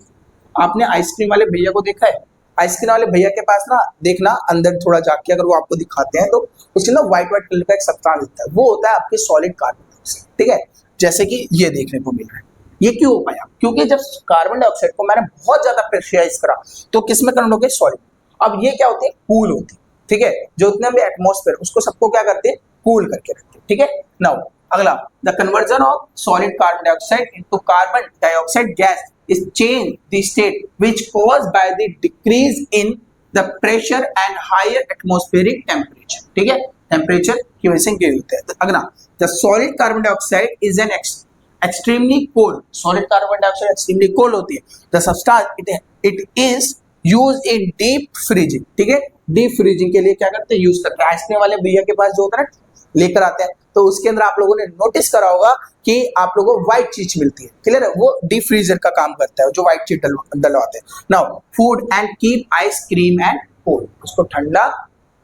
आपने आइसक्रीम वाले भैया को देखा है, आइसक्रीम वाले भैया के पास ना देखना अंदर थोड़ा जाके, अगर वो आपको दिखाते हैं तो उसके ना व्हाइट व्हाइट कलर का एक सब्सटेंस दिखता है, वो होता है आपके सॉलिड कार्बन डाइऑक्साइड, ठीक है। जैसे कि ये देखने को मिल रहा है, ये क्यों हो पाया, क्योंकि जब कार्बन डाइऑक्साइड को मैंने बहुत ज्यादा प्रेशराइज करा तो किस में कन्वर्ट हो गया, सॉलिड। अब ये क्या होती है, कूल होती है, ठीक है। जो उतना भी एटमॉस्फेयर उसको सबको क्या करते हैं, कूल करके रखते हैं, ठीक है। नाउ अगला, the conversion of solid carbon dioxide into carbon dioxide gas is change the state which caused by the decrease in the pressure and higher atmospheric temperature, ठीक है। टेम्परेचर की वजह से ये होता है। अगला, the solid carbon dioxide is an extremely cold, solid carbon dioxide extremely cold होती है। The substance it is use in deep freezing, ठीक है। डीप फ्रीजिंग के लिए क्या करते हैं, यूज करते हैं। आइसक्रीम वाले भैया के पास जो होता है लेकर आते हैं, तो उसके अंदर आप लोगों ने नोटिस करा होगा कि आप लोगों को व्हाइट चीज मिलती है, क्लियर है, वो डीप फ्रीजर का काम करता है, जो व्हाइट चीज डलवाते हैं। Now food and keep ice cream and cold, उसको ठंडा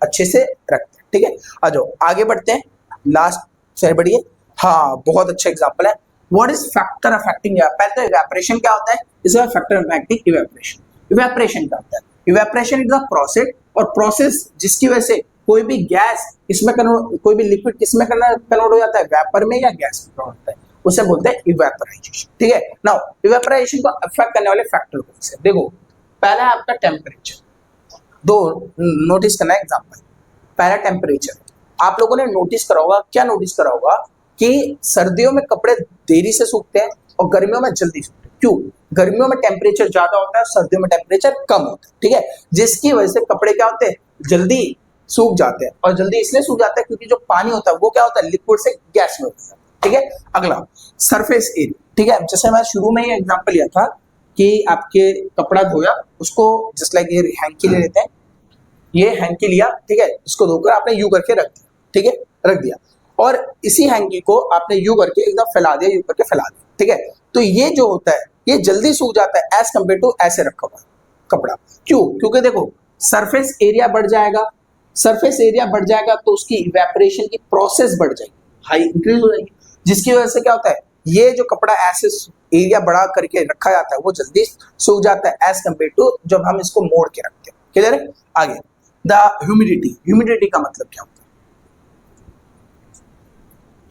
अच्छे से रखते हैं, ठीक है। आ जाओ आगे बढ़ते हैं, लास्ट से बढ़िए। हाँ, बहुत अच्छा एग्जाम्पल है। व्हाट इज फैक्टर अफेक्टिंग, पहले तो इवेपोरेशन क्या होता है, इसमें फैक्टर अफेक्टिंग इवेपोरेशन। इवेपोरेशन क्या होता है, इवेपोरेशन इज द प्रोसेस, और प्रोसेस जिसकी वजह से कोई भी गैस इसमें कन्वर्ट, कोई भी लिक्विड किसमें कन्वर्ट हो जाता है, वेपर में या गैस में कन्वर्ट होता है, उसे बोलते हैं इवेपोराइजेशन, ठीक है। नाउ इवेपोरेशन को अफेक्ट करने वाले फैक्टर कौन से, देखो पहला है आपका टेम्परेचर, दो नोटिस करना है एग्जांपल। पहला टेम्परेचर, आप लोगों ने नोटिस करा होगा, क्या नोटिस करा होगा कि सर्दियों में कपड़े देरी से सूखते हैं और गर्मियों में जल्दी सूखते हैं, क्यों, गर्मियों में टेम्परेचर ज्यादा होता है, सर्दियों में टेम्परेचर कम होता है, ठीक है। जिसकी वजह से कपड़े क्या होते हैं, जल्दी सूख जाते हैं, और जल्दी इसलिए सूख जाते हैं क्योंकि जो पानी होता है वो क्या होता है, लिक्विड से गैस में होता है, ठीक है। अगला, सरफेस एरिया, ठीक है। जैसे मैं शुरू में ही एग्जांपल लिया था कि आपके कपड़ा धोया, उसको जस्ट लाइक ये हैंकी ले लेते हैं, ये हैंकी लिया, ठीक है, इसको धोकर आपने यू करके रख दिया, ठीक है, रख दिया, और इसी हैंकी को आपने यू करके एकदम फैला दिया, यू करके फैला दिया, ठीक है। तो ये जो होता है ये जल्दी सूख जाता है एज कम्पेयर टू ऐसे रखा हुआ कपड़ा, क्यों, क्योंकि देखो सरफेस एरिया बढ़ जाएगा, सरफेस एरिया बढ़ जाएगा तो उसकी इवेपोरेशन की प्रोसेस बढ़ जाएगी, हाई इंक्रीज हो जाएगी, जिसकी वजह से क्या होता है, ये जो कपड़ा ऐसे एरिया बढ़ा करके रखा जाता है वो जल्दी सूख जाता है एज कम्पेयर टू जब हम इसको मोड़ के रखते हैं, क्लियर है। आगे, द ह्यूमिडिटी, ह्यूमिडिटी का मतलब क्या होता है,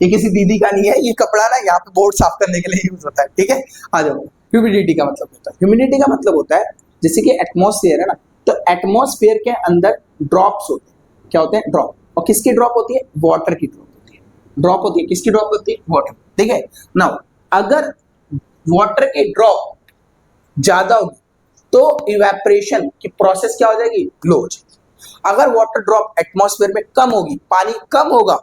ये किसी दीदी का नहीं है, ये कपड़ा ना यहाँ पे बोर्ड साफ करने के लिए यूज होता है, ठीक है। आ जाओ, ह्यूमिडिटी का मतलब होता है, ह्यूमिडिटी का मतलब होता है जैसे कि एटमॉस्फेयर है ना, तो एटमॉस्फेयर के अंदर ड्रॉप्स होते हैं, क्या होते हैं, ड्रॉप, और किसकी ड्रॉप होती है, वाटर की ड्रॉप होती है, ड्रॉप होती है, किसकी ड्रॉप होती है, वाटर, ठीक है। नाउ अगर वाटर की ड्रॉप ज्यादा होगी तो इवेपोरेशन की प्रोसेस क्या हो जाएगी, लो हो जाएगी। अगर वाटर ड्रॉप एटमॉस्फेयर में कम होगी, पानी कम होगा,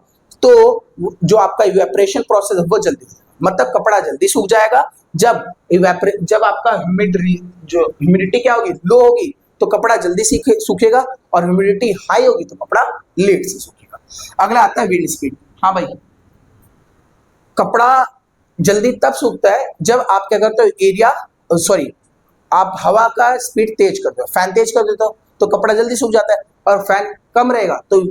तो जो आपका इवेपोरेशन प्रोसेस है वो जल्दी हो जाएगा, मतलब कपड़ा जल्दी सूख जाएगा। जब आपका ह्यूमिडिटी क्या होगी, लो होगी, तो कपड़ा जल्दी सूखेगा, और ह्यूमिडिटी हाई होगी तो कपड़ा लेट से सूखेगा। अगला आता है विंड स्पीड। हाँ भाई, कपड़ा जल्दी तब सूखता है जब आप क्या करते हो, आप हवा का स्पीड तेज करते हो, फैन तेज कर देते हो तो कपड़ा जल्दी सूख जाता है, और फैन कम रहेगा तो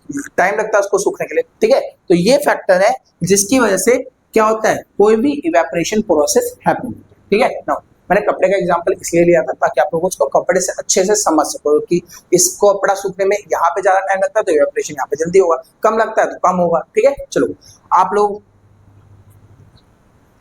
टाइम लगता है उसको सूखने के लिए, ठीक है। तो ये फैक्टर है जिसकी वजह से क्या होता है, कोई भी इवेपोरेशन प्रोसेस हैपन, ठीक है। नाउ मैंने कपड़े का एग्जांपल इसलिए लिया था ताकि आप लोगों को कपड़े से अच्छे से समझ सको कि इसको कपड़ा सूखने में यहाँ पे ज्यादा टाइम लगता है तो इवेपोरेशन यहाँ पे जल्दी होगा, कम लगता है तो कम होगा, ठीक है। चलो आप लोग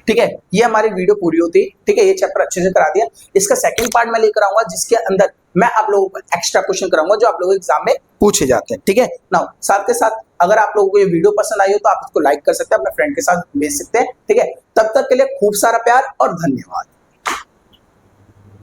ठीक है, ये हमारी वीडियो पूरी होती है। ठीक है, ये चैप्टर अच्छे से करा दिया। इसका सेकंड पार्ट मैं लेकर आऊंगा जिसके अंदर मैं आप लोगों को एक्स्ट्रा क्वेश्चन कराऊंगा जो आप लोगों को एग्जाम में पूछे जाते हैं। ठीक है, नाउ साथ के साथ अगर आप लोगों को ये वीडियो पसंद आई हो तो आप इसको लाइक कर सकते हैं, अपने फ्रेंड के साथ भेज सकते हैं। ठीक है, तब तक के लिए खूब सारा प्यार और धन्यवाद।